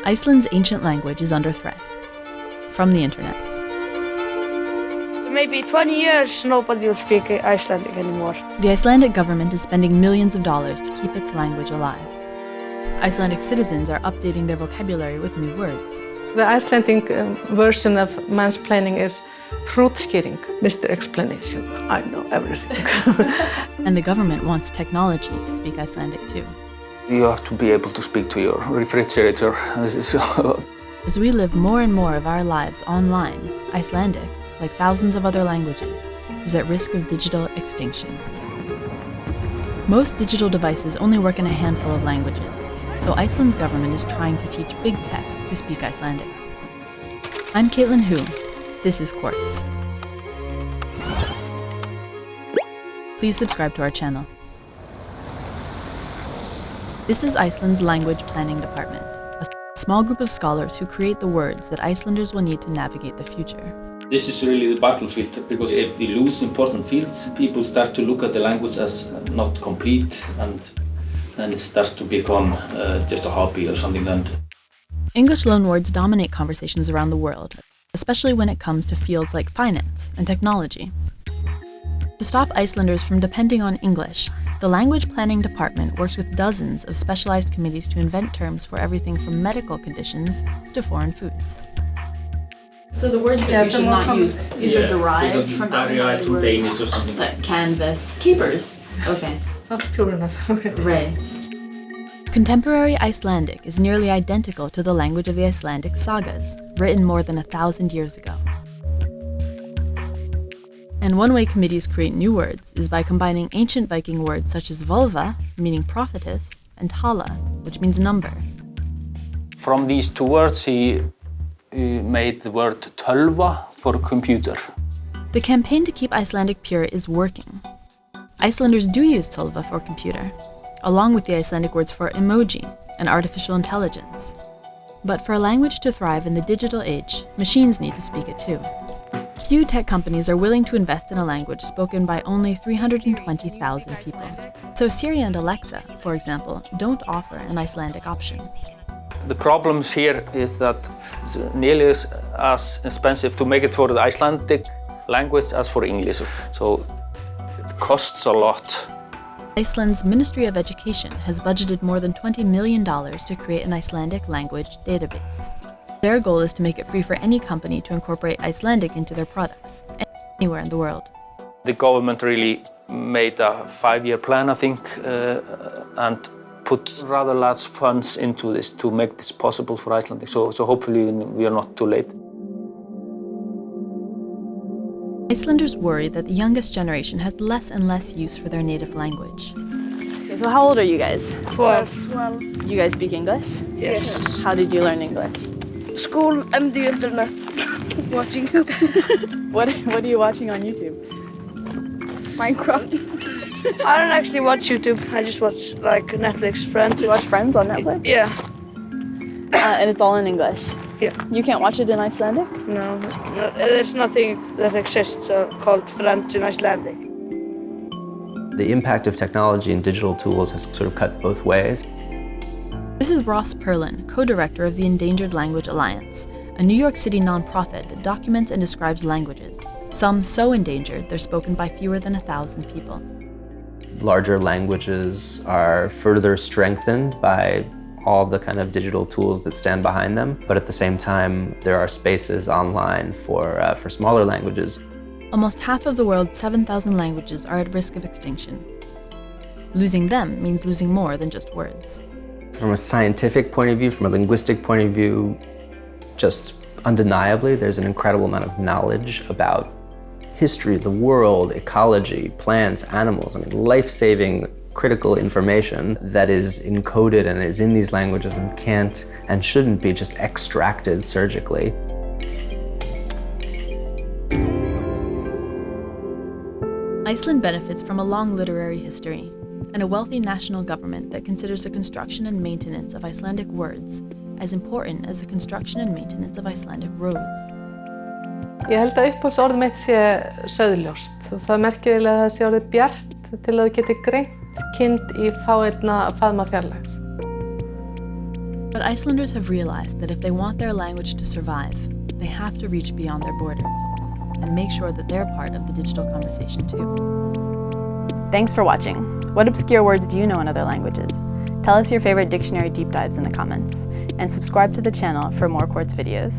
Iceland's ancient language is under threat from the internet. Maybe 20 years, nobody will speak Icelandic anymore. The Icelandic government is spending millions of dollars to keep its language alive. Icelandic citizens are updating their vocabulary with new words. The Icelandic version of mansplaining is hrútskýring, Mr. Explanation. I know everything. And the government wants technology to speak Icelandic too. You have to be able to speak to your refrigerator. As we live more and more of our lives online, Icelandic, like thousands of other languages, is at risk of digital extinction. Most digital devices only work in a handful of languages, so Iceland's government is trying to teach big tech to speak Icelandic. I'm Caitlin Hu. This is Quartz. Please subscribe to our channel. This is Iceland's Language Planning Department, a small group of scholars who create the words that Icelanders will need to navigate the future. This is really the battlefield, because if we lose important fields, people start to look at the language as not complete, and then it starts to become just a hobby or something. English loanwords dominate conversations around the world, especially when it comes to fields like finance and technology. To stop Icelanders from depending on English, the Language Planning Department works with dozens of specialized committees to invent terms for everything from medical conditions to foreign foods. So the words that you should not use, these are derived from outside from Danish or something. Like canvas, keepers. Okay. Not pure enough. Okay. Right. Contemporary Icelandic is nearly identical to the language of the Icelandic sagas, written more than 1,000 years ago. And one way committees create new words is by combining ancient Viking words such as völva, meaning prophetess, and tala, which means number. From these two words, he made the word tölva for computer. The campaign to keep Icelandic pure is working. Icelanders do use tölva for computer, along with the Icelandic words for emoji and artificial intelligence. But for a language to thrive in the digital age, machines need to speak it too. Few tech companies are willing to invest in a language spoken by only 320,000 people. So Siri and Alexa, for example, don't offer an Icelandic option. The problems here is that it's nearly as expensive to make it for the Icelandic language as for English. So it costs a lot. Iceland's Ministry of Education has budgeted more than $20 million to create an Icelandic language database. Their goal is to make it free for any company to incorporate Icelandic into their products, anywhere in the world. The government really made a 5-year plan, I think, and put rather large funds into this to make this possible for Icelandic. So hopefully we are not too late. Icelanders worry that the youngest generation has less and less use for their native language. Okay, so how old are you guys? 12. You guys speak English? Yes. How did you learn English? School and the internet. Watching. What are you watching on YouTube? Minecraft. I don't actually watch YouTube. I just watch like Netflix, Friends. Do you watch Friends on Netflix? Yeah. And it's all in English? Yeah. You can't watch it in Icelandic? No, there's nothing that exists called Friends in Icelandic. The impact of technology and digital tools has sort of cut both ways. This is Ross Perlin, co-director of the Endangered Language Alliance, a New York City nonprofit that documents and describes languages, some so endangered they're spoken by fewer than 1,000 people. Larger languages are further strengthened by all the kind of digital tools that stand behind them, but at the same time, there are spaces online for smaller languages. Almost half of the world's 7,000 languages are at risk of extinction. Losing them means losing more than just words. From a scientific point of view, from a linguistic point of view, just undeniably, there's an incredible amount of knowledge about history, the world, ecology, plants, animals, life-saving critical information that is encoded and is in these languages and can't and shouldn't be just extracted surgically. Iceland benefits from a long literary history and a wealthy national government that considers the construction and maintenance of Icelandic words as important as the construction and maintenance of Icelandic roads. Ég held að uppáhaldsorðið mitt sé sauðljóst. Það merkir eiginlega að það sé orðið bjart til að þú geti greint kind í fáeinna faðma fjarlægð. But Icelanders have realized that if they want their language to survive, they have to reach beyond their borders and make sure that they're part of the digital conversation too. Thanks for watching. What obscure words do you know in other languages? Tell us your favorite dictionary deep dives in the comments, and subscribe to the channel for more Quartz videos.